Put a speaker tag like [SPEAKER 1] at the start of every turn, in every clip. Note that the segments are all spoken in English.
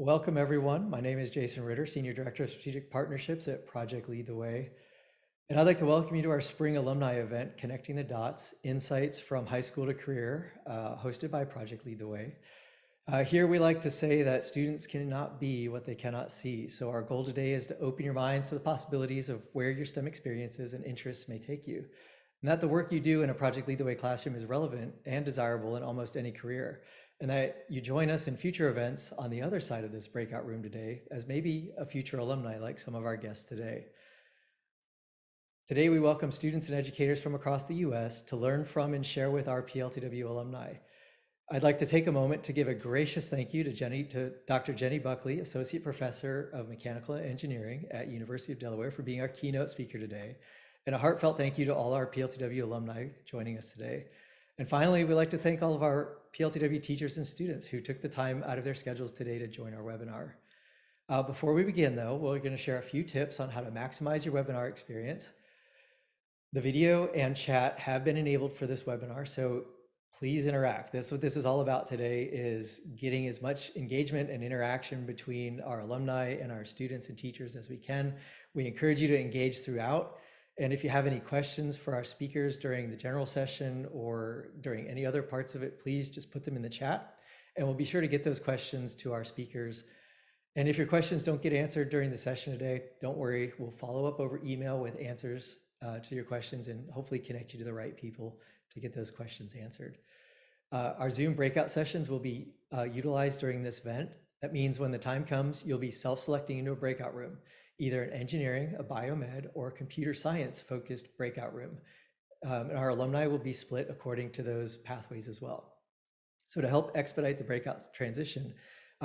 [SPEAKER 1] Welcome, everyone. My name is Jason Ritter, Senior Director of Strategic Partnerships at Project Lead the Way. And I'd like to welcome you to our spring alumni event, Connecting the Dots, Insights from High School to Career, hosted by Project Lead the Way. Here we like to say that students cannot be what they cannot see. So our goal today is to open your minds to the possibilities of where your STEM experiences and interests may take you. And that the work you do in a Project Lead the Way classroom is relevant and desirable in almost any career. And that you join us in future events on the other side of this breakout room today as maybe a future alumni like some of our guests today. Today, we welcome students and educators from across the US to learn from and share with our PLTW alumni. I'd like to take a moment to give a gracious thank you to Dr. Jenny Buckley, Associate Professor of Mechanical Engineering at University of Delaware, for being our keynote speaker today. And a heartfelt thank you to all our PLTW alumni joining us today. And finally, we'd like to thank all of our PLTW teachers and students who took the time out of their schedules today to join our webinar. Before we begin, though, we're going to share a few tips on how to maximize your webinar experience. The video and chat have been enabled for this webinar, so please interact. That's what this is all about today, is getting as much engagement and interaction between our alumni and our students and teachers as we can. We encourage you to engage throughout. And if you have any questions for our speakers during the general session or during any other parts of it, please just put them in the chat and we'll be sure to get those questions to our speakers. And if your questions don't get answered during the session today, don't worry, we'll follow up over email with answers to your questions and hopefully connect you to the right people to get those questions answered. Our Zoom breakout sessions will be utilized during this event. That means when the time comes, you'll be self-selecting into a breakout room, either an engineering, a biomed, or a computer science focused breakout room. And our alumni will be split according to those pathways as well. So to help expedite the breakout transition,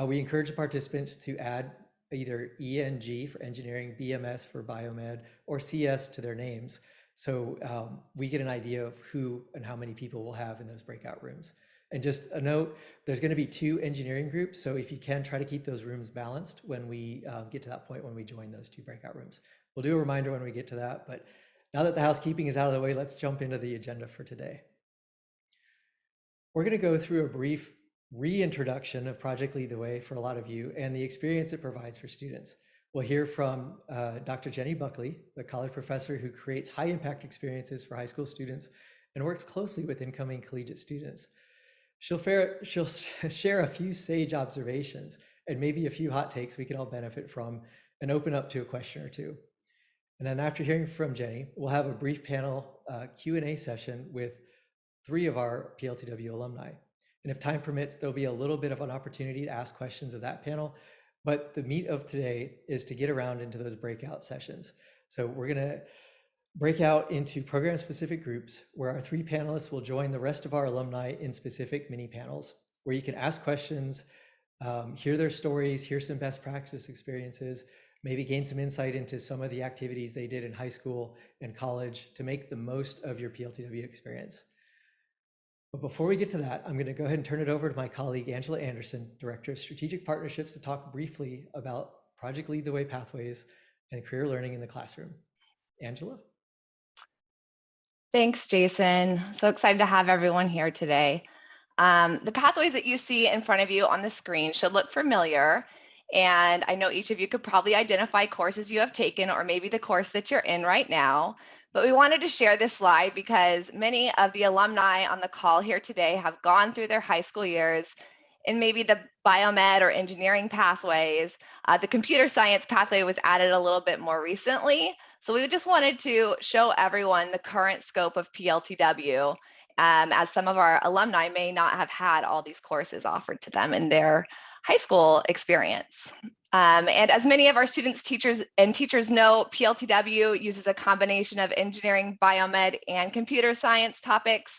[SPEAKER 1] we encourage participants to add either ENG for engineering, BMS for biomed, or CS to their names. So we get an idea of who and how many people we'll have in those breakout rooms. And just a note, there's going to be 2 engineering groups. So if you can, try to keep those rooms balanced when we get to that point when we join those 2 breakout rooms. We'll do a reminder when we get to that. But now that the housekeeping is out of the way, let's jump into the agenda for today. We're going to go through a brief reintroduction of Project Lead the Way for a lot of you and the experience it provides for students. We'll hear from Dr. Jenny Buckley, the college professor who creates high impact experiences for high school students and works closely with incoming collegiate students. She'll share a few sage observations and maybe a few hot takes we can all benefit from and open up to a question or two. And then after hearing from Jenny, we'll have a brief panel Q&A session with 3 of our PLTW alumni. And if time permits, there'll be a little bit of an opportunity to ask questions of that panel. But the meat of today is to get around into those breakout sessions. So we're going to break out into program-specific groups where our 3 panelists will join the rest of our alumni in specific mini panels where you can ask questions, hear their stories, hear some best practice experiences, maybe gain some insight into some of the activities they did in high school and college to make the most of your PLTW experience. But before we get to that, I'm going to go ahead and turn it over to my colleague, Angela Anderson, Director of Strategic Partnerships, to talk briefly about Project Lead the Way Pathways and career learning in the classroom. Angela?
[SPEAKER 2] Thanks, Jason. So excited to have everyone here today. The pathways that you see in front of you on the screen should look familiar. And I know each of you could probably identify courses you have taken or maybe the course that you're in right now. But we wanted to share this slide because many of the alumni on the call here today have gone through their high school years in maybe the biomed or engineering pathways. The computer science pathway was added a little bit more recently. So we just wanted to show everyone the current scope of PLTW, as some of our alumni may not have had all these courses offered to them in their high school experience. And as many of our students, teachers know, PLTW uses a combination of engineering, biomed, and computer science topics,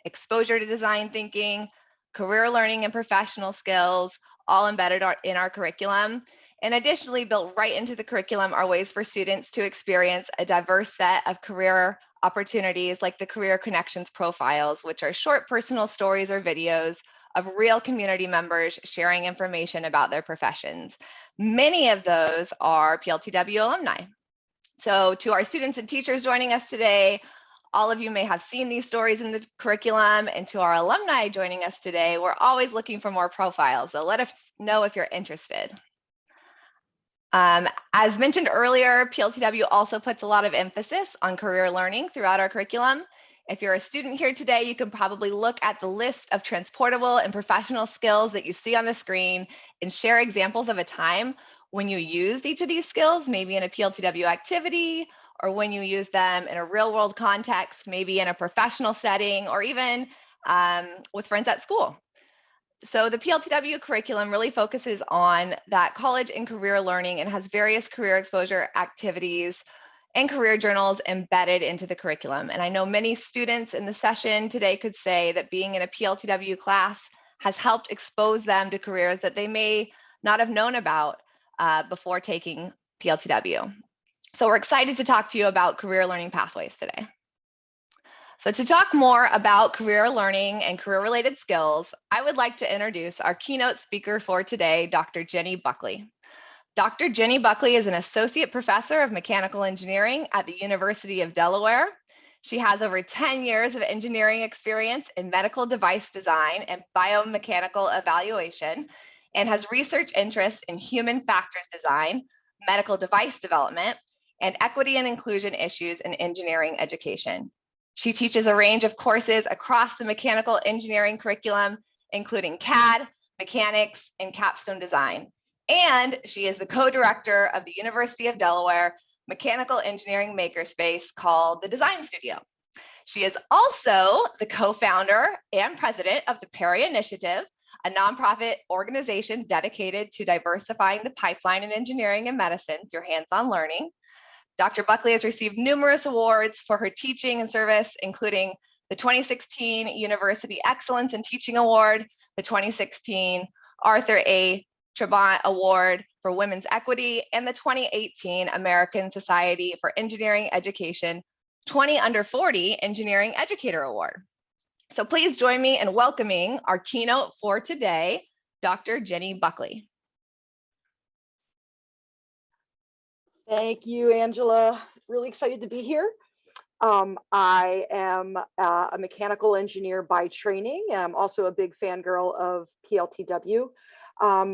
[SPEAKER 2] exposure to design thinking, career learning and professional skills, all embedded in our curriculum. And additionally, built right into the curriculum are ways for students to experience a diverse set of career opportunities like the Career Connections profiles, which are short personal stories or videos of real community members sharing information about their professions. Many of those are PLTW alumni. So to our students and teachers joining us today, All of you may have seen these stories in the curriculum, and to our alumni joining us today, we're always looking for more profiles, so let us know if you're interested. As mentioned earlier, PLTW also puts a lot of emphasis on career learning throughout our curriculum. If you're a student here today, you can probably look at the list of transportable and professional skills that you see on the screen and share examples of a time when you used each of these skills, maybe in a PLTW activity, or when you use them in a real world context, maybe in a professional setting, or even with friends at school. So the PLTW curriculum really focuses on that college and career learning and has various career exposure activities and career journals embedded into the curriculum. And I know many students in the session today could say that being in a PLTW class has helped expose them to careers that they may not have known about before taking PLTW. So we're excited to talk to you about career learning pathways today. So to talk more about career learning and career-related skills, I would like to introduce our keynote speaker for today, Dr. Jenny Buckley. Dr. Jenny Buckley is an associate professor of mechanical engineering at the University of Delaware. She has over 10 years of engineering experience in medical device design and biomechanical evaluation, and has research interests in human factors design, medical device development, and equity and inclusion issues in engineering education. She teaches a range of courses across the mechanical engineering curriculum, including CAD, mechanics, and capstone design. And she is the co-director of the University of Delaware mechanical engineering makerspace called the Design Studio. She is also the co-founder and president of the PERI Initiative, a nonprofit organization dedicated to diversifying the pipeline in engineering and medicine through hands-on learning. Dr. Buckley has received numerous awards for her teaching and service, including the 2016 University Excellence in Teaching Award, the 2016 Arthur A. Trabant Award for Women's Equity, and the 2018 American Society for Engineering Education 20 Under 40 Engineering Educator Award. So please join me in welcoming our keynote for today, Dr. Jenny Buckley.
[SPEAKER 3] Thank you, Angela. Really excited to be here. I am a mechanical engineer by training. I'm also a big fangirl of PLTW.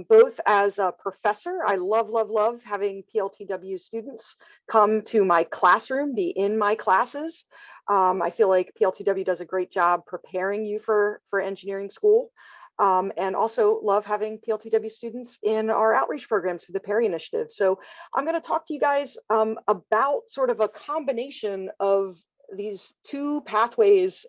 [SPEAKER 3] Both as a professor, I love having PLTW students come to my classroom, be in my classes. I feel like PLTW does a great job preparing you for engineering school. And also love having PLTW students in our outreach programs for the PERI Initiative. So I'm going to talk to you guys about sort of a combination of these two pathways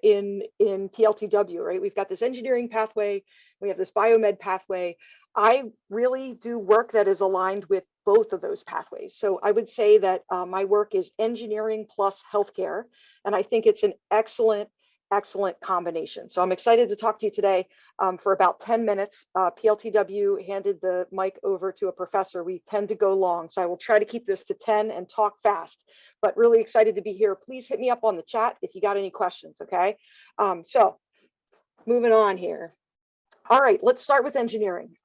[SPEAKER 3] in PLTW, right? We've got this engineering pathway, we have this biomed pathway. I really do work that is aligned with both of those pathways. So I would say that my work is engineering plus healthcare, and I think it's an excellent combination. So I'm excited to talk to you today for about 10 minutes. PLTW handed the mic over to a professor. We tend to go long, so I will try to keep this to 10 and talk fast, but really excited to be here. Please hit me up on the chat if you got any questions, okay? So moving on here. All right, let's start with engineering.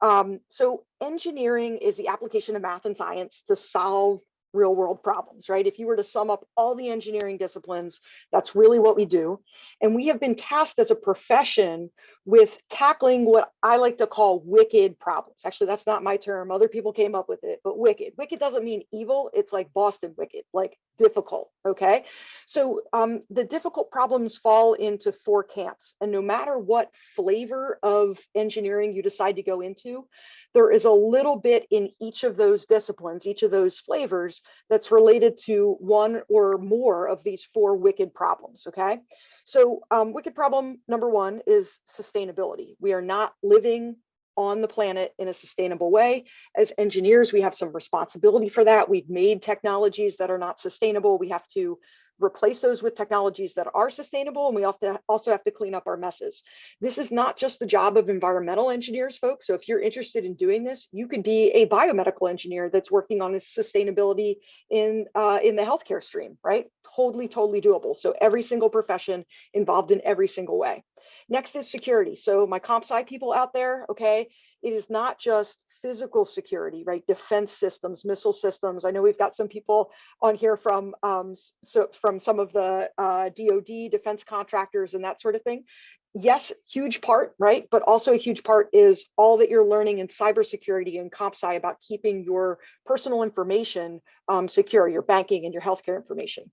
[SPEAKER 3] So engineering is the application of math and science to solve real world problems, right? If you were to sum up all the engineering disciplines, that's really what we do. And we have been tasked as a profession with tackling what I like to call wicked problems. Actually, that's not my term. Other people came up with it, but wicked. Wicked doesn't mean evil. It's like Boston wicked, like difficult, okay? So the difficult problems fall into 4 camps. And no matter what flavor of engineering you decide to go into, there is a little bit in each of those disciplines, each of those flavors, that's related to one or more of these 4 wicked problems, okay? So wicked problem number 1 is sustainability. We are not living on the planet in a sustainable way. As engineers, we have some responsibility for that. We've made technologies that are not sustainable. We have to replace those with technologies that are sustainable, and we also have to clean up our messes. This is not just the job of environmental engineers, folks. So if you're interested in doing this, you could be a biomedical engineer that's working on this sustainability in the healthcare stream, right? Totally doable. So every single profession involved in every single way. Next is security. So my comp sci people out there, okay, it is not just physical security, right? Defense systems, missile systems. I know we've got some people on here from from some of the DoD defense contractors and that sort of thing. Yes, huge part, right? But also a huge part is all that you're learning in cybersecurity and comp sci about keeping your personal information secure, your banking and your healthcare information.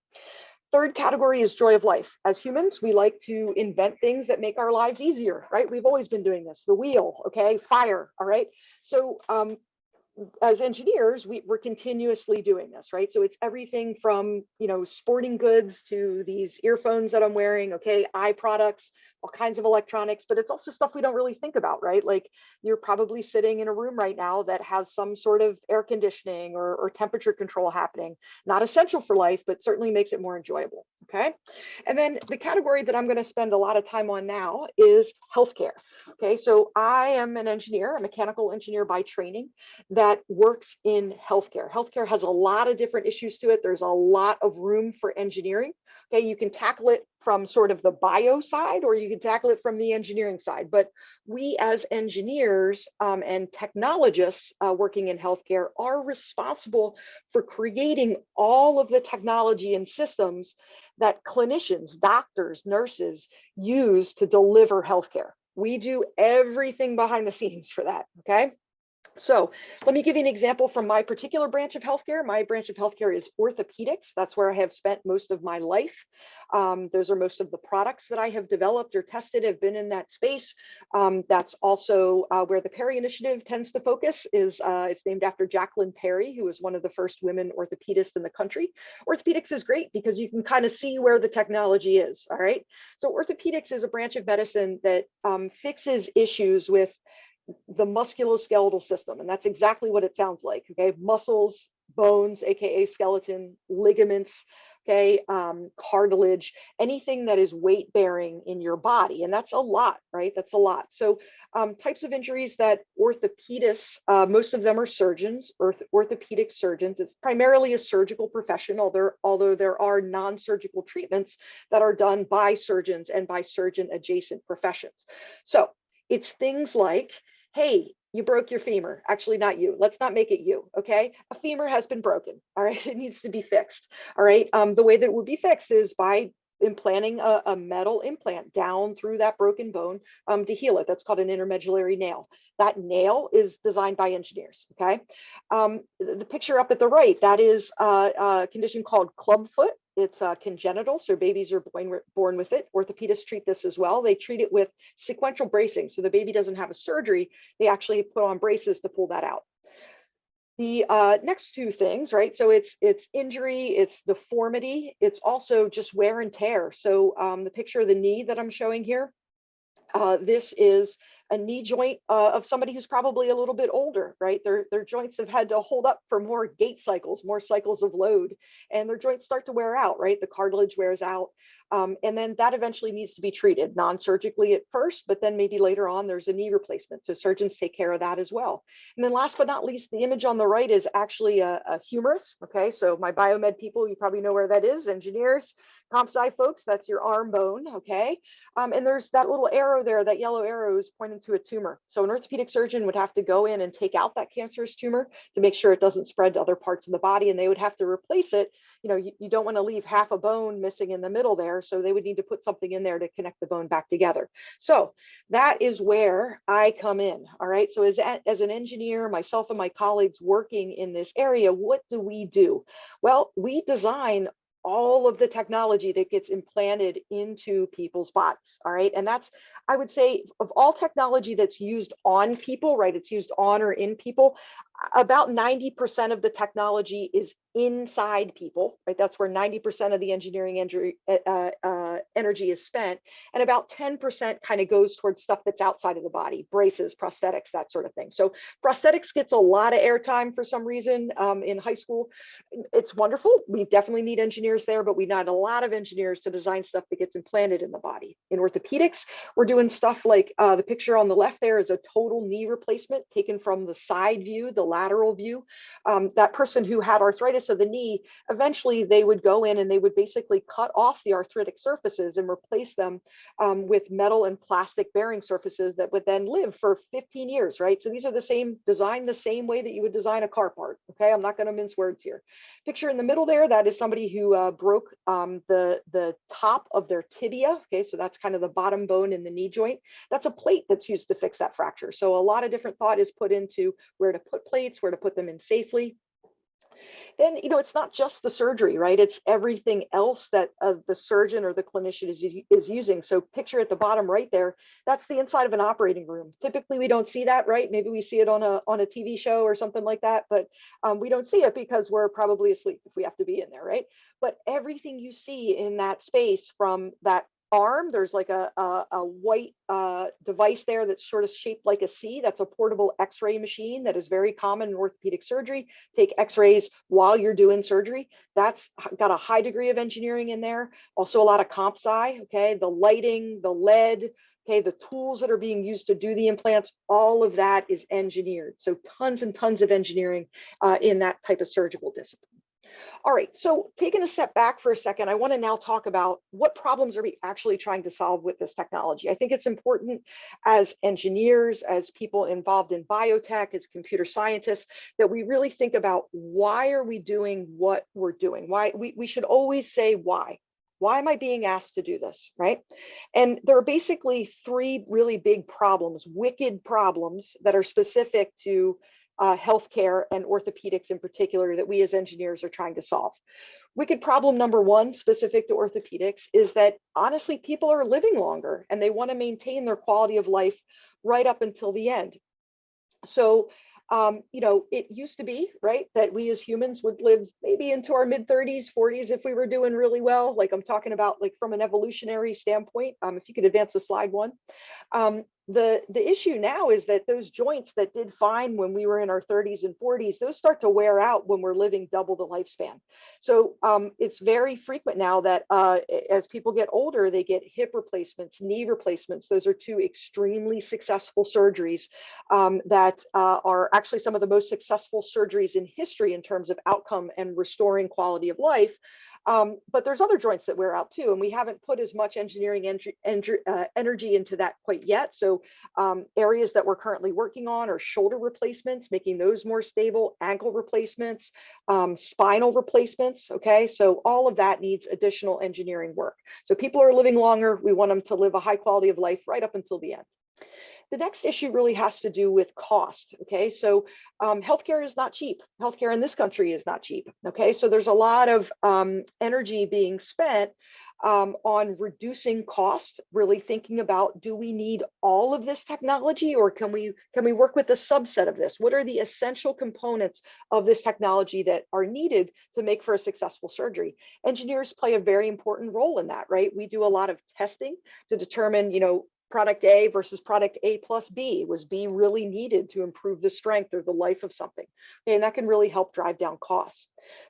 [SPEAKER 3] Third category is joy of life. As humans, we like to invent things that make our lives easier, right? We've always been doing this. The wheel, okay, fire, all right? So as engineers, we're continuously doing this, right? So it's everything from, sporting goods to these earphones that I'm wearing, okay, eye products, all kinds of electronics, but it's also stuff we don't really think about, right? Like you're probably sitting in a room right now that has some sort of air conditioning or temperature control happening. Not essential for life, but certainly makes it more enjoyable, okay? And then the category that I'm going to spend a lot of time on now is healthcare. Okay, so I am an engineer, a mechanical engineer by training that works in healthcare. Healthcare has a lot of different issues to it. There's a lot of room for engineering. Okay, you can tackle it from sort of the bio side, or you can tackle it from the engineering side. But we as engineers and technologists working in healthcare are responsible for creating all of the technology and systems that clinicians, doctors, nurses use to deliver healthcare. We do everything behind the scenes for that, okay? So let me give you an example from my particular branch of healthcare. My branch of healthcare is orthopedics. That's where I have spent most of my life. Those are most of the products that I have developed or tested have been in that space. That's also where the Perry Initiative tends to focus. It's named after Jacqueline Perry, who was one of the first women orthopedists in the country. Orthopedics is great because you can kind of see where the technology is, all right? So orthopedics is a branch of medicine that fixes issues with the musculoskeletal system. And that's exactly what it sounds like, okay? Muscles, bones, AKA skeleton, ligaments, okay? Cartilage, anything that is weight bearing in your body. And that's a lot, right? That's a lot. So types of injuries that orthopedists, most of them are surgeons, orthopedic surgeons. It's primarily a surgical profession, although there are non-surgical treatments that are done by surgeons and by surgeon adjacent professions. So it's things like, hey, you broke your femur. Actually, not you. Let's not make it you, okay? A femur has been broken, all right? It needs to be fixed, all right? The way that it would be fixed is by implanting a metal implant down through that broken bone to heal it. That's called an intermedullary nail. That nail is designed by engineers, okay? The picture up at the right, that is a condition called clubfoot. It's congenital, so babies are born with it. Orthopedists treat this as well. They treat it with sequential bracing, so the baby doesn't have a surgery. They actually put on braces to pull that out. The next two things, right? So it's injury, it's deformity, it's also just wear and tear. So the picture of the knee that I'm showing here, this is a knee joint of somebody who's probably a little bit older, right? Their joints have had to hold up for more gait cycles, more cycles of load, and their joints start to wear out, right? The cartilage wears out. And then that eventually needs to be treated non-surgically at first, but then maybe later on there's a knee replacement. So surgeons take care of that as well. And then last but not least, the image on the right is actually a humerus. Okay, so my biomed people, you probably know where that is. Engineers, comp sci folks, that's your arm bone. Okay, and there's that little arrow there, that yellow arrow is pointing to a tumor. So an orthopedic surgeon would have to go in and take out that cancerous tumor to make sure it doesn't spread to other parts of the body, and they would have to replace it. You know, you don't want to leave half a bone missing in the middle there, so they would need to put something in there to connect the bone back together. So that is where I come in. All right, so as an engineer, myself and my colleagues working in this area, what do we do? Well, we design all of the technology that gets implanted into people's bodies. All right, and that's, I would say, of all technology that's used on people, right, it's used on or in people, about 90% of the technology is inside people, right? That's where 90% of the engineering energy is spent. And about 10% kind of goes towards stuff that's outside of the body, braces, prosthetics, that sort of thing. So prosthetics gets a lot of airtime for some reason in high school. It's wonderful. We definitely need engineers there, but we need a lot of engineers to design stuff that gets implanted in the body. In orthopedics, we're doing stuff like the picture on the left there is a total knee replacement taken from the side view, the lateral view. That person who had arthritis of the knee, eventually they would go in and they would basically cut off the arthritic surfaces and replace them with metal and plastic bearing surfaces that would then live for 15 years, right? So these are the same, designed the same way that you would design a car part, okay? I'm not gonna mince words here. Picture in the middle there, that is somebody who broke the top of their tibia, okay? So that's kind of the bottom bone in the knee joint. That's a plate that's used to fix that fracture. So a lot of different thought is put into where to put plates, where to put them in safely. Then, it's not just the surgery, right? It's everything else that the surgeon or the clinician is using. So picture at the bottom right there, that's the inside of an operating room. Typically, we don't see that, right? Maybe we see it on a TV show or something like that, but we don't see it because we're probably asleep if we have to be in there, right? But everything you see in that space, from that arm, there's like a white device there that's sort of shaped like a C. That's a portable x-ray machine that is very common in orthopedic surgery. Take x-rays while you're doing surgery. That's got a high degree of engineering in there. Also a lot of comp sci, okay? The lighting, the lead, okay, the tools that are being used to do the implants, all of that is engineered. So tons and tons of engineering in that type of surgical discipline. All right, so taking a step back for a second, I want to now talk about what problems are we actually trying to solve with this technology. I think it's important as engineers, as people involved in biotech, as computer scientists, that we really think about why are we doing what we're doing? Why we should always say why. Why am I being asked to do this, right? And there are basically three really big problems, wicked problems that are specific to healthcare and orthopedics in particular that we as engineers are trying to solve. Wicked problem number one, specific to orthopedics, is that honestly, people are living longer and they want to maintain their quality of life right up until the end. So, it used to be, right, that we as humans would live maybe into our mid 30s, 40s if we were doing really well. Like I'm talking about like from an evolutionary standpoint, if you could advance the slide one. The issue now is that those joints that did fine when we were in our 30s and 40s, those start to wear out when we're living double the lifespan. So it's very frequent now that as people get older, they get hip replacements, knee replacements. Those are two extremely successful surgeries that are actually some of the most successful surgeries in history in terms of outcome and restoring quality of life. But there's other joints that wear out too, and we haven't put as much engineering energy into that quite yet. So areas that we're currently working on are shoulder replacements, making those more stable, ankle replacements, spinal replacements, okay? So all of that needs additional engineering work. So people are living longer. We want them to live a high quality of life right up until the end. The next issue really has to do with cost, okay? So healthcare is not cheap. Healthcare in this country is not cheap, okay? So there's a lot of energy being spent on reducing cost, really thinking about, do we need all of this technology, or can we work with a subset of this? What are the essential components of this technology that are needed to make for a successful surgery? Engineers play a very important role in that, right? We do a lot of testing to determine, product A versus product A plus B. Was B really needed to improve the strength or the life of something? Okay, and that can really help drive down costs.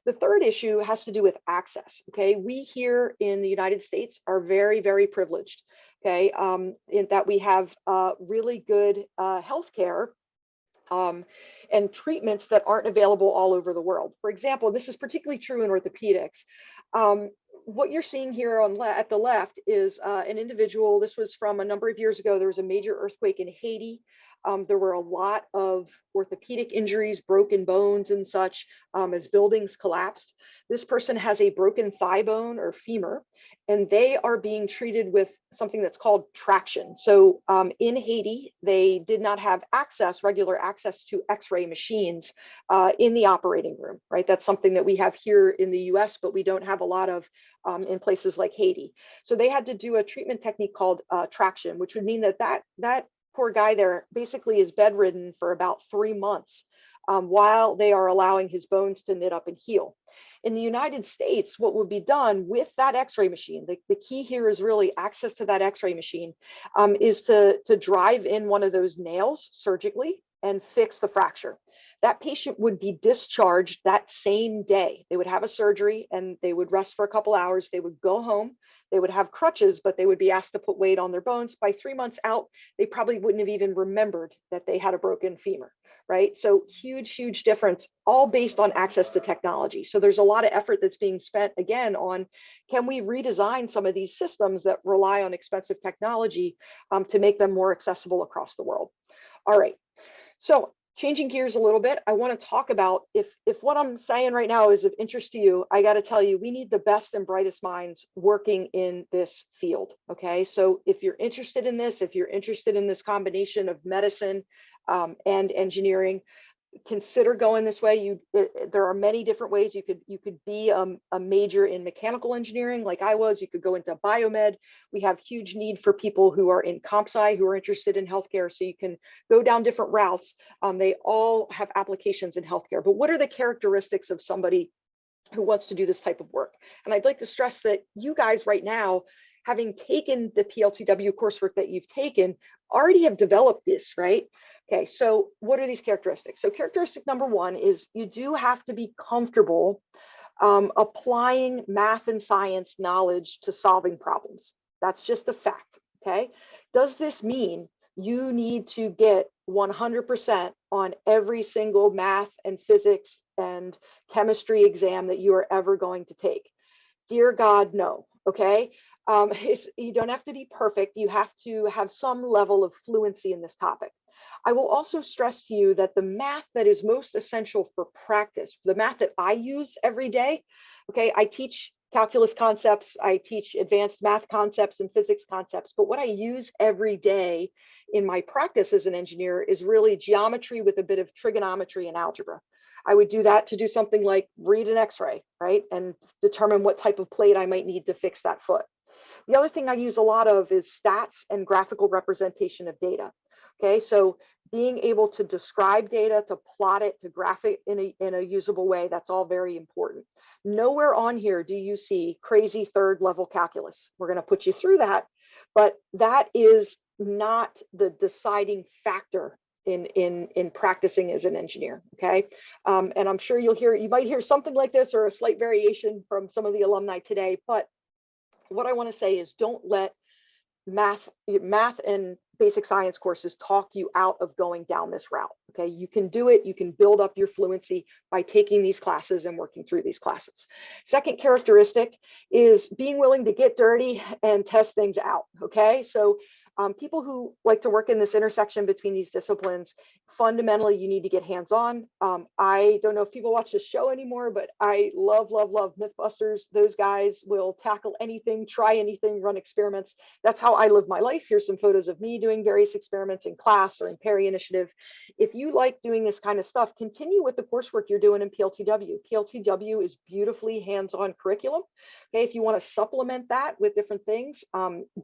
[SPEAKER 3] The third issue has to do with access. Okay, we here in the United States are very, very privileged. Okay, in that we have really good healthcare and treatments that aren't available all over the world. For example, this is particularly true in orthopedics. What you're seeing here at the left is an individual. This was from a number of years ago. There was a major earthquake in Haiti. There were a lot of orthopedic injuries, broken bones and such as buildings collapsed. This person has a broken thigh bone or femur, and they are being treated with something that's called traction. So in Haiti, they did not have regular access to x-ray machines in the operating room, right? That's something that we have here in the US, but we don't have a lot of in places like Haiti. So they had to do a treatment technique called traction, which would mean that poor guy there basically is bedridden for about 3 months while they are allowing his bones to knit up and heal. In the United States, what would be done with that x-ray machine, the key here is really access to that x-ray machine, is to drive in one of those nails surgically and fix the fracture. That patient would be discharged that same day. They would have a surgery and they would rest for a couple hours. They would go home. They would have crutches, but they would be asked to put weight on their bones. By 3 months out, they probably wouldn't have even remembered that they had a broken femur, right? So huge difference, all based on access to technology. So there's a lot of effort that's being spent again on, can we redesign some of these systems that rely on expensive technology to make them more accessible across the world? All right, so changing gears a little bit, I want to talk about, if what I'm saying right now is of interest to you, I got to tell you, we need the best and brightest minds working in this field. Okay, so if you're interested in this, if you're interested in this combination of medicine and engineering, consider going this way. There are many different ways you could be a major in mechanical engineering like I was. You could go into biomed. We have huge need for people who are in comp sci who are interested in healthcare, so you can go down different routes. They all have applications in healthcare, but what are the characteristics of somebody who wants to do this type of work? And I'd like to stress that you guys right now, having taken the PLTW coursework that you've taken, already have developed this, right? Okay, so what are these characteristics? So characteristic number one is you do have to be comfortable applying math and science knowledge to solving problems. That's just a fact, okay? Does this mean you need to get 100% on every single math and physics and chemistry exam that you are ever going to take? Dear God, no, okay? You don't have to be perfect. You have to have some level of fluency in this topic. I will also stress to you that the math that is most essential for practice, the math that I use every day, okay, I teach calculus concepts, I teach advanced math concepts and physics concepts, but what I use every day in my practice as an engineer is really geometry with a bit of trigonometry and algebra. I would do that to do something like read an x-ray, right? And determine what type of plate I might need to fix that foot. The other thing I use a lot of is stats and graphical representation of data. Okay, so being able to describe data, to plot it, to graph it in a usable way, that's all very important. Nowhere on here do you see crazy third level calculus. We're going to put you through that, but that is not the deciding factor in practicing as an engineer. Okay, and I'm sure you might hear something like this or a slight variation from some of the alumni today, but what I want to say is don't let math and basic science courses talk you out of going down this route. Okay, you can do it. You can build up your fluency by taking these classes and working through these classes. Second characteristic is being willing to get dirty and test things out. Okay, so people who like to work in this intersection between these disciplines, fundamentally, you need to get hands-on. I don't know if people watch the show anymore, but I love Mythbusters. Those guys will tackle anything, try anything, run experiments. That's how I live my life. Here's some photos of me doing various experiments in class or in PERI Initiative. If you like doing this kind of stuff, continue with the coursework you're doing in PLTW. PLTW is beautifully hands-on curriculum. Okay, if you want to supplement that with different things,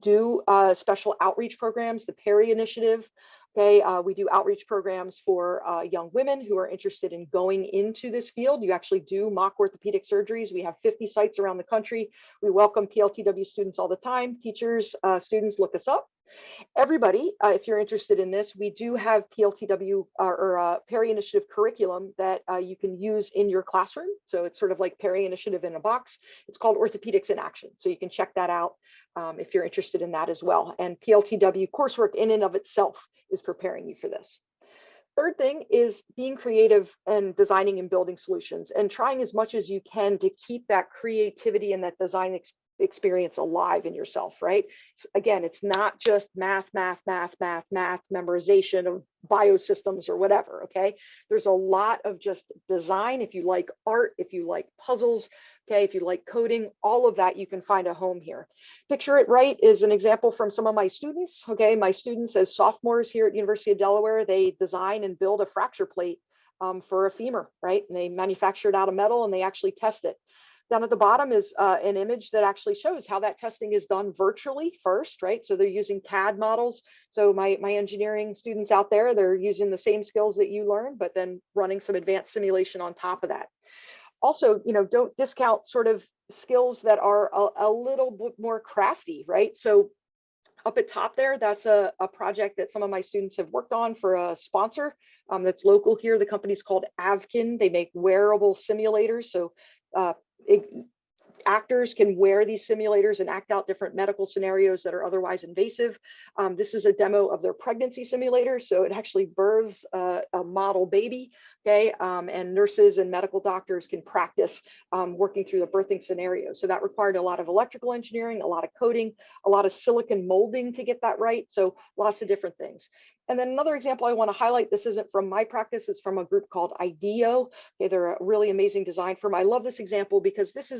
[SPEAKER 3] do special outreach programs, the PERI Initiative. Okay, we do outreach programs for young women who are interested in going into this field. You actually do mock orthopedic surgeries. We have 50 sites around the country. We welcome PLTW students all the time. Teachers, students, look us up. Everybody, if you're interested in this, we do have PLTW or PERI Initiative curriculum that you can use in your classroom. So it's sort of like PERI Initiative in a box. It's called Orthopaedics in Action. So you can check that out if you're interested in that as well. And PLTW coursework in and of itself is preparing you for this. Third thing is being creative and designing and building solutions and trying as much as you can to keep that creativity and that design experience alive in yourself, right? Again, it's not just math, memorization of biosystems or whatever, okay? There's a lot of just design. If you like art, if you like puzzles, okay, if you like coding, all of that, you can find a home here. Picture It Right is an example from some of my students, okay? My students as sophomores here at University of Delaware, they design and build a fracture plate for a femur, right? And they manufacture it out of metal and they actually test it. Down at the bottom is an image that actually shows how that testing is done virtually first, right? So they're using CAD models. So my engineering students out there, they're using the same skills that you learned, but then running some advanced simulation on top of that. Also, don't discount sort of skills that are a little bit more crafty, right? So up at top there, that's a project that some of my students have worked on for a sponsor that's local here. The company's called Avkin. They make wearable simulators. So actors can wear these simulators and act out different medical scenarios that are otherwise invasive. This is a demo of their pregnancy simulator. So it actually births a model baby, okay? And nurses and medical doctors can practice working through the birthing scenario. So that required a lot of electrical engineering, a lot of coding, a lot of silicon molding to get that right. So lots of different things. And then another example I want to highlight, this isn't from my practice, it's from a group called IDEO. Okay, they're a really amazing design firm. I love this example because this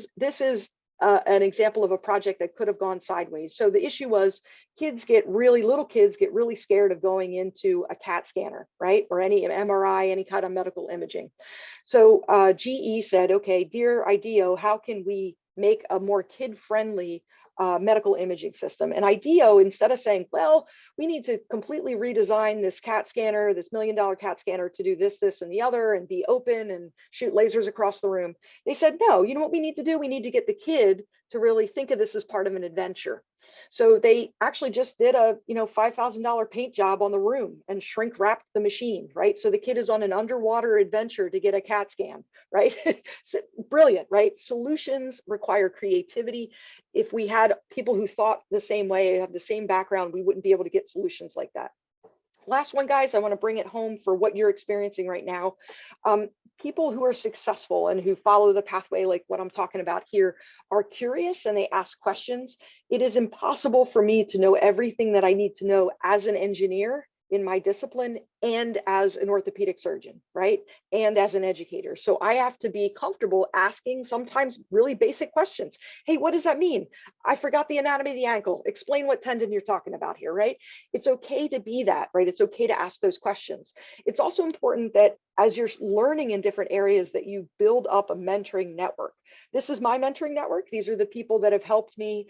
[SPEAKER 3] is an example of a project that could have gone sideways. So the issue was little kids get really scared of going into a CAT scanner, right? Or any MRI, any kind of medical imaging. So GE said, okay, dear IDEO, how can we make a more kid-friendly medical imaging system? And IDEO, instead of saying, well, we need to completely redesign this CAT scanner, this $1 million CAT scanner to do this, this, and the other, and be open and shoot lasers across the room, they said, no, you know what we need to do? We need to get the kid to really think of this as part of an adventure. So they actually just did a $5,000 paint job on the room and shrink wrapped the machine, right? So the kid is on an underwater adventure to get a CAT scan, right? So, brilliant, right? Solutions require creativity. If we had people who thought the same way, have the same background, we wouldn't be able to get solutions like that. Last one, guys, I want to bring it home for what you're experiencing right now. People who are successful and who follow the pathway, like what I'm talking about here, are curious and they ask questions. It is impossible for me to know everything that I need to know as an engineer in my discipline and as an orthopedic surgeon, right? And as an educator. So I have to be comfortable asking sometimes really basic questions. Hey, what does that mean? I forgot the anatomy of the ankle. Explain what tendon you're talking about here, right? It's okay to be that, right? It's okay to ask those questions. It's also important that as you're learning in different areas that you build up a mentoring network. This is my mentoring network. These are the people that have helped me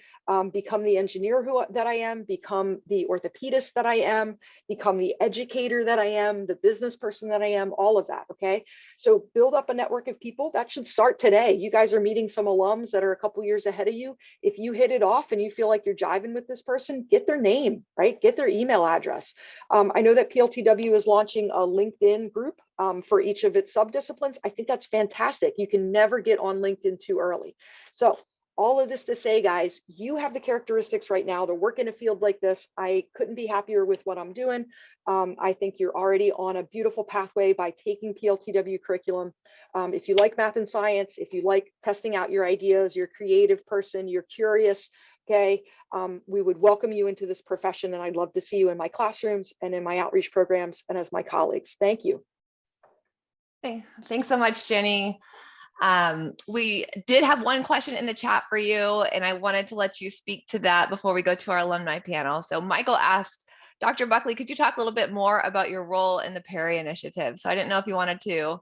[SPEAKER 3] become the engineer that I am, become the orthopedist that I am, become the educator that I am, the business person that I am, all of that, okay? So build up a network of people. That should start today. You guys are meeting some alums that are a couple years ahead of you. If you hit it off and you feel like you're jiving with this person, get their name, right? Get their email address. I know that PLTW is launching a LinkedIn group for each of its subdisciplines. I think that's fantastic. You can never get on LinkedIn too early. So all of this to say, guys, you have the characteristics right now to work in a field like this. I couldn't be happier with what I'm doing. I think you're already on a beautiful pathway by taking PLTW curriculum. If you like math and science, if you like testing out your ideas, you're a creative person, you're curious, okay, we would welcome you into this profession, and I'd love to see you in my classrooms and in my outreach programs and as my colleagues. Thank you.
[SPEAKER 2] Okay. Thanks so much, Jenny. We did have one question in the chat for you, and I wanted to let you speak to that before we go to our alumni panel. So Michael asked, Dr. Buckley, could you talk a little bit more about your role in the PERI initiative? So I didn't know if you wanted to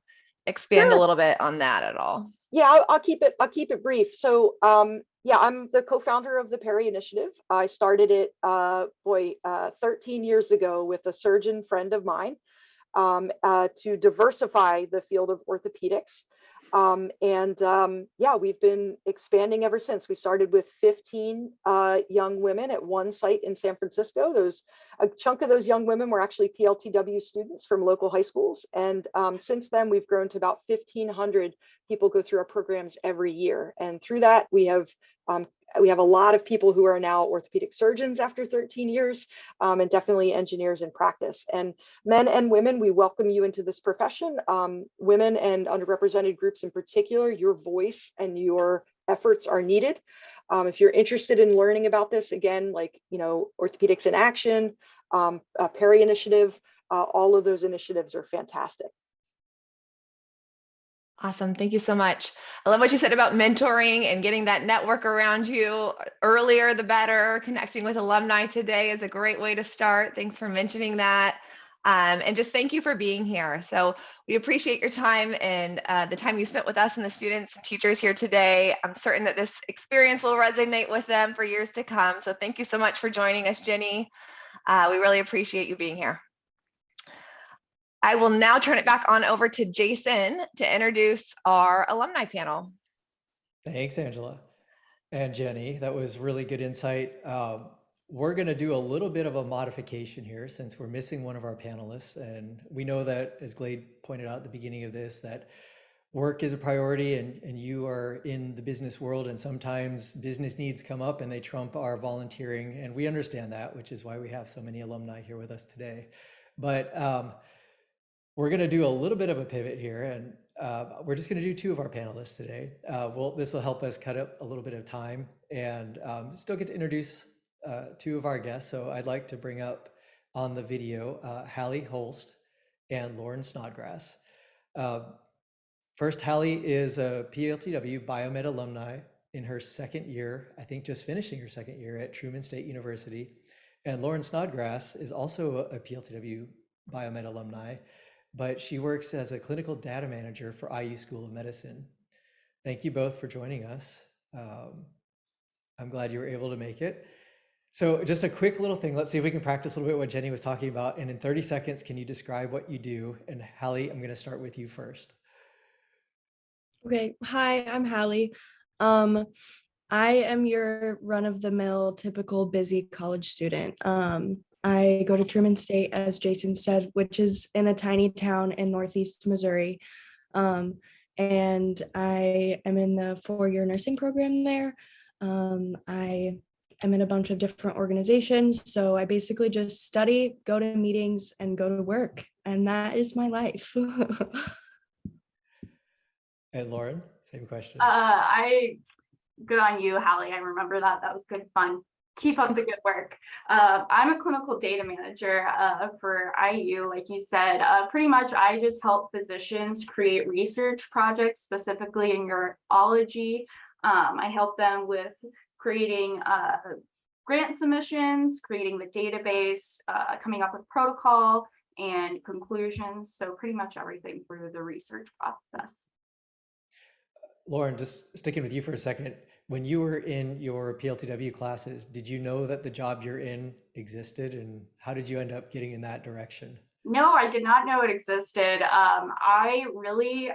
[SPEAKER 2] expand a little bit on that at all.
[SPEAKER 3] Yeah, I'll keep it brief. So yeah, I'm the co-founder of the PERI initiative. I started it 13 years ago with a surgeon friend of mine to diversify the field of orthopedics. Yeah, we've been expanding ever since. We started with 15 young women at one site in San Francisco. A chunk of those young women were actually PLTW students from local high schools. And since then, we've grown to about 1,500 people go through our programs every year. And through that, we have a lot of people who are now orthopedic surgeons after 13 years, and definitely engineers in practice. And men and women, we welcome you into this profession. Women and underrepresented groups in particular, your voice and your efforts are needed. If you're interested in learning about this, again, like, Orthopedics in Action, PERI initiative, all of those initiatives are fantastic.
[SPEAKER 2] Awesome. Thank you so much. I love what you said about mentoring and getting that network around you. Earlier, the better. Connecting with alumni today is a great way to start. Thanks for mentioning that. And just thank you for being here. So we appreciate your time and the time you spent with us and the students and teachers here today. I'm certain that this experience will resonate with them for years to come. So thank you so much for joining us, Jenny. We really appreciate you being here. I will now turn it back on over to Jason to introduce our alumni panel.
[SPEAKER 1] Thanks, Angela and Jenny. That was really good insight. We're going to do a little bit of a modification here since we're missing one of our panelists. And we know that, as Glade pointed out at the beginning of this, that work is a priority and you are in the business world, and sometimes business needs come up and they trump our volunteering. And we understand that, which is why we have so many alumni here with us today. But we're going to do a little bit of a pivot here, and we're just going to do two of our panelists today. This will help us cut up a little bit of time and still get to introduce two of our guests. So I'd like to bring up on the video Hallie Holst and Lauren Snodgrass. First, Hallie is a PLTW Biomed alumni in her second year, I think just finishing her second year at Truman State University. And Lauren Snodgrass is also a PLTW Biomed alumni, but she works as a clinical data manager for IU School of Medicine. Thank you both for joining us. I'm glad you were able to make it. So just a quick little thing. Let's see if we can practice a little bit what Jenny was talking about. And in 30 seconds, can you describe what you do? And Hallie, I'm going to start with you first.
[SPEAKER 4] Okay, hi, I'm Hallie. I am your run-of-the-mill typical busy college student. I go to Truman State, as Jason said, which is in a tiny town in Northeast Missouri. And I am in the 4-year nursing program there. I am in a bunch of different organizations. So I basically just study, go to meetings, and go to work. And that is my life.
[SPEAKER 1] And Lauren, same question.
[SPEAKER 5] Good on you, Hallie. I remember that. That was good fun. Keep up the good work. I'm a clinical data manager for IU, like you said. Pretty much, I just help physicians create research projects, specifically in urology. I help them with creating grant submissions, creating the database, coming up with protocol and conclusions. So pretty much everything through the research process.
[SPEAKER 1] Lauren, just sticking with you for a second, when you were in your PLTW classes, did you know that the job you're in existed, and how did you end up getting in that direction?
[SPEAKER 5] No, I did not know it existed. I really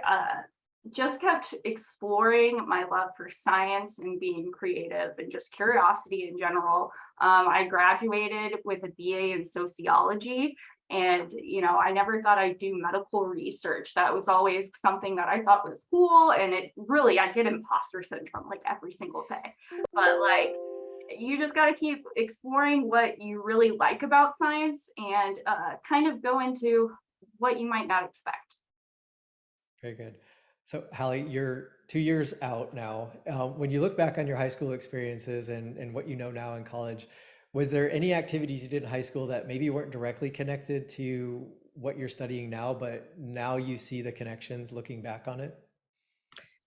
[SPEAKER 5] just kept exploring my love for science and being creative and just curiosity in general. I graduated with a BA in sociology. And, I never thought I'd do medical research. That was always something that I thought was cool. And I get imposter syndrome like every single day. But you just got to keep exploring what you really like about science and kind of go into what you might not expect.
[SPEAKER 1] Very good. So Hallie, you're 2 years out now. When you look back on your high school experiences and what you know now in college, was there any activities you did in high school that maybe weren't directly connected to what you're studying now, but now you see the connections looking back on it?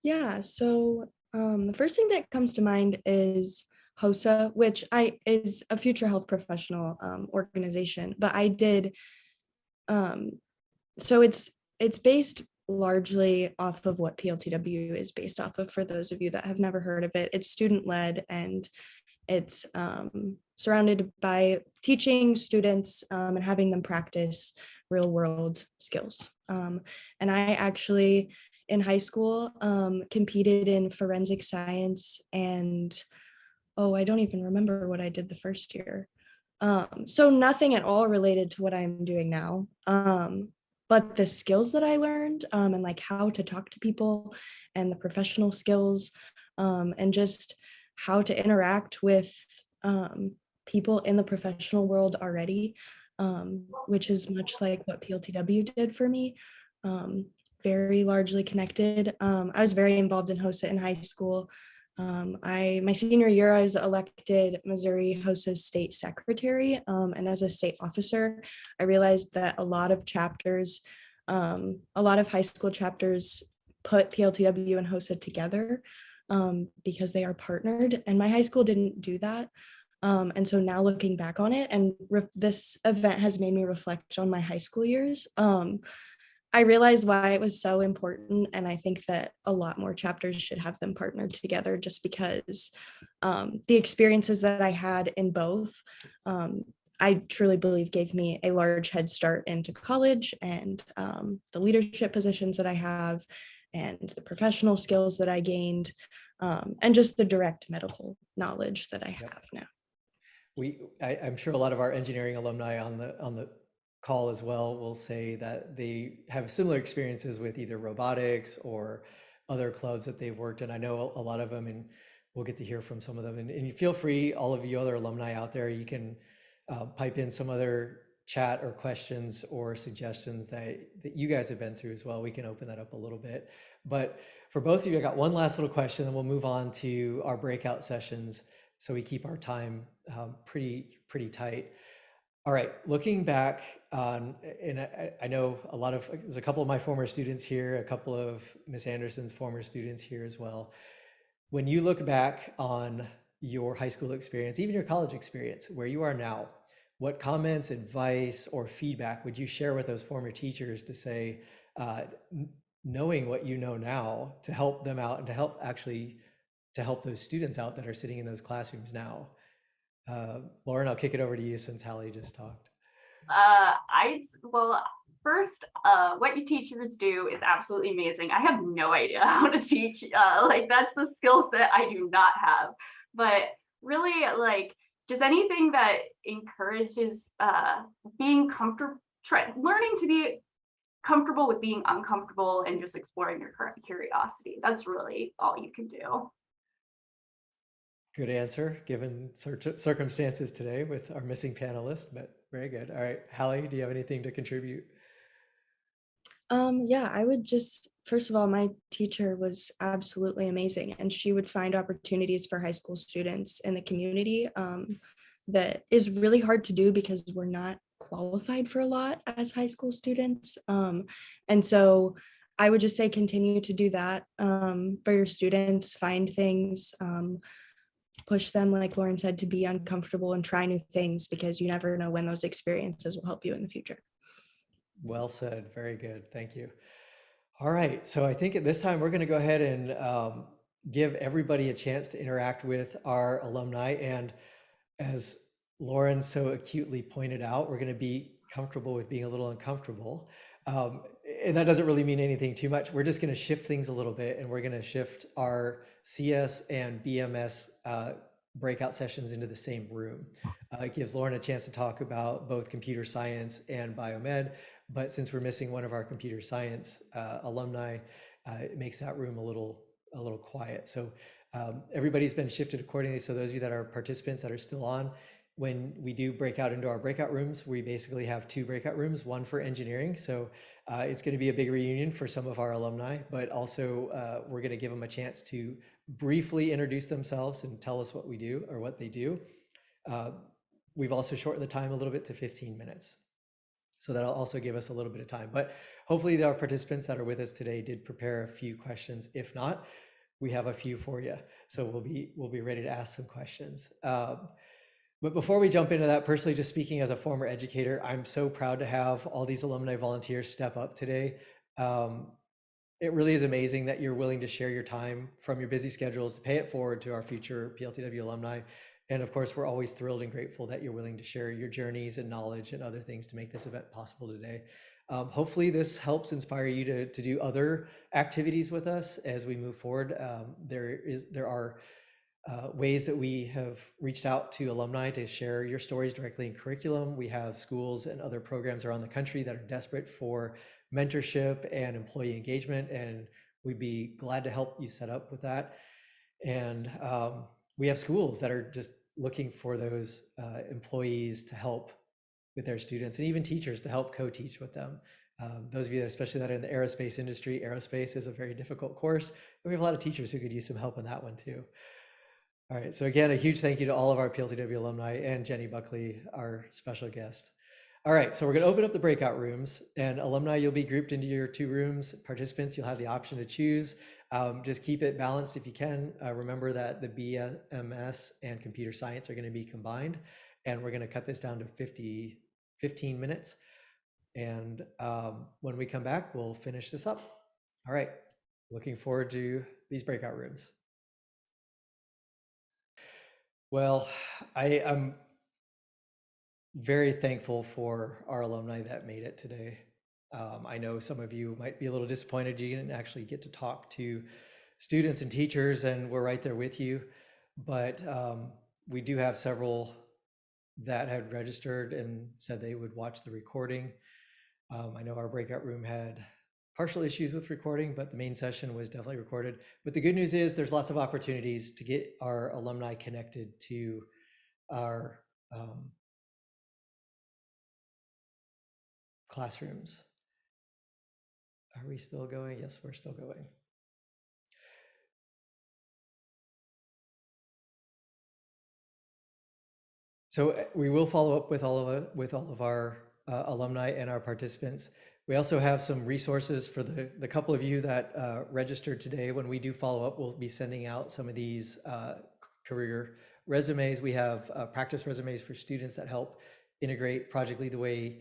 [SPEAKER 4] Yeah, so the first thing that comes to mind is HOSA, which is a future health professional organization, but I did, so it's based largely off of what PLTW is based off of, for those of you that have never heard of it. It's student-led, and it's surrounded by teaching students and having them practice real world skills. And I actually, in high school, competed in forensic science, and I don't even remember what I did the first year. So nothing at all related to what I'm doing now. But the skills that I learned and how to talk to people and the professional skills and just how to interact with people in the professional world already, which is much like what PLTW did for me, very largely connected. I was very involved in HOSA in high school. My senior year, I was elected Missouri HOSA's state secretary. And as a state officer, I realized that a lot of high school chapters put PLTW and HOSA together because they are partnered, and my high school didn't do that. And so now looking back on it, and this event has made me reflect on my high school years, I realized why it was so important. And I think that a lot more chapters should have them partnered together, just because the experiences that I had in both, I truly believe gave me a large head start into college, and the leadership positions that I have, and the professional skills that I gained, and just the direct medical knowledge that I have now.
[SPEAKER 1] I'm sure a lot of our engineering alumni on the call as well will say that they have similar experiences with either robotics or other clubs that they've worked in. I know a lot of them, and we'll get to hear from some of them. And you feel free, all of you other alumni out there, you can pipe in some other chat or questions or suggestions that you guys have been through as well. We can open that up a little bit. But for both of you, I got one last little question, and we'll move on to our breakout sessions so we keep our time pretty tight. All right, looking back on, and I know there's a couple of my former students here, a couple of Miss Anderson's former students here as well. When you look back on your high school experience, even your college experience, where you are now, what comments, advice, or feedback would you share with those former teachers to say, knowing what you know now, to help them out and to help those students out that are sitting in those classrooms now? Lauren, I'll kick it over to you since Hallie just talked.
[SPEAKER 5] First, what you teachers do is absolutely amazing. I have no idea how to teach. Like that's the skills that I do not have. But really, like just anything that encourages being comfortable, learning to be comfortable with being uncomfortable and just exploring your curiosity. That's really all you can do.
[SPEAKER 1] Good answer, given circumstances today with our missing panelist, but very good. All right, Hallie, do you have anything to contribute?
[SPEAKER 4] Yeah, I would just, first of all, my teacher was absolutely amazing, and she would find opportunities for high school students in the community that is really hard to do because we're not qualified for a lot as high school students. And so I would just say continue to do that for your students, find things, push them, like Lauren said, to be uncomfortable and try new things, because you never know when those experiences will help you in the future.
[SPEAKER 1] Well said. Very good. Thank you. All right. So I think at this time, we're going to go ahead and give everybody a chance to interact with our alumni. And as Lauren so acutely pointed out, we're going to be comfortable with being a little uncomfortable. And that doesn't really mean anything too much. We're just going to shift things a little bit, and we're going to shift our CS and BMS breakout sessions into the same room. It gives Lauren a chance to talk about both computer science and biomed, but since we're missing one of our computer science alumni, it makes that room a little quiet. So everybody's been shifted accordingly. So those of you that are participants that are still on, when we do break out into our breakout rooms, we basically have two breakout rooms, one for engineering. So it's going to be a big reunion for some of our alumni, but also we're going to give them a chance to briefly introduce themselves and tell us what we do or what they do. We've also shortened the time a little bit to 15 minutes. So that'll also give us a little bit of time. But hopefully our participants that are with us today did prepare a few questions. If not, we have a few for you. So we'll be ready to ask some questions. But before we jump into that, personally, just speaking as a former educator, I'm so proud to have all these alumni volunteers step up today. It really is amazing that you're willing to share your time from your busy schedules to pay it forward to our future PLTW alumni. And of course, we're always thrilled and grateful that you're willing to share your journeys and knowledge and other things to make this event possible today. Hopefully this helps inspire you to do other activities with us as we move forward. There are ways that we have reached out to alumni to share your stories directly in curriculum. We have schools and other programs around the country that are desperate for mentorship and employee engagement, and we'd be glad to help you set up with that. And we have schools that are just looking for those employees to help with their students, and even teachers to help co-teach with them. Those of you that, especially that are in the aerospace industry, aerospace is a very difficult course, and we have a lot of teachers who could use some help in that one too. All right, so again, a huge thank you to all of our PLTW alumni and Jenny Buckley, our special guest. All right, so we're going to open up the breakout rooms, and alumni, you'll be grouped into your two rooms. Participants, you'll have the option to choose. Just keep it balanced if you can. Remember that the BMS and computer science are going to be combined, and we're going to cut this down to 15 minutes. And when we come back, we'll finish this up. All right, looking forward to these breakout rooms. Well, I'm very thankful for our alumni that made it today. I know some of you might be a little disappointed you didn't actually get to talk to students and teachers, and we're right there with you. But we do have several that had registered and said they would watch the recording. I know our breakout room had partial issues with recording, but the main session was definitely recorded. But the good news is there's lots of opportunities to get our alumni connected to our classrooms. Are we still going? Yes, we're still going. So we will follow up with all of our alumni and our participants. We also have some resources for the couple of you that registered today. When we do follow up, we'll be sending out some of these career resumes. We have practice resumes for students that help integrate Project Lead the Way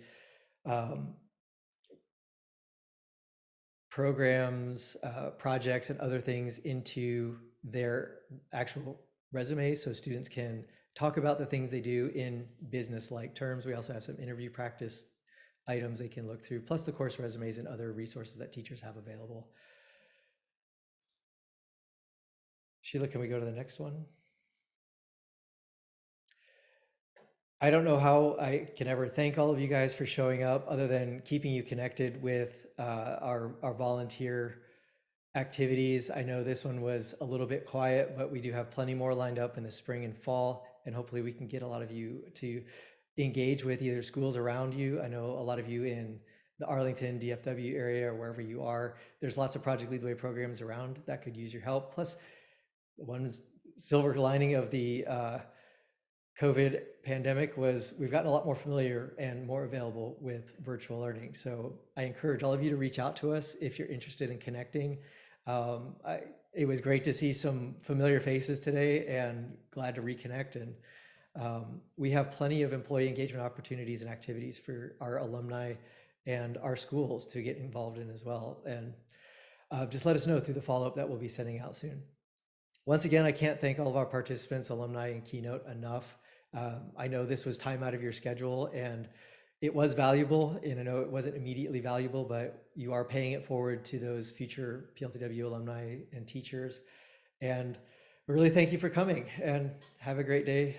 [SPEAKER 1] programs, projects, and other things into their actual resumes so students can talk about the things they do in business-like terms. We also have some interview practice items they can look through, plus the course resumes and other resources that teachers have available. Sheila, can we go to the next one? I don't know how I can ever thank all of you guys for showing up other than keeping you connected with our volunteer activities. I know this one was a little bit quiet, but we do have plenty more lined up in the spring and fall, and hopefully we can get a lot of you to engage with either schools around you. I know a lot of you in the Arlington, DFW area, or wherever you are. There's lots of Project Lead the Way programs around that could use your help. Plus, one silver lining of the COVID pandemic was we've gotten a lot more familiar and more available with virtual learning. So I encourage all of you to reach out to us if you're interested in connecting. It was great to see some familiar faces today and glad to reconnect. And we have plenty of employee engagement opportunities and activities for our alumni and our schools to get involved in as well. And just let us know through the follow-up that we'll be sending out soon. Once again, I can't thank all of our participants, alumni, and Keynote enough. I know this was time out of your schedule and it was valuable, and I know it wasn't immediately valuable, but you are paying it forward to those future PLTW alumni and teachers. And we really thank you for coming, and have a great day.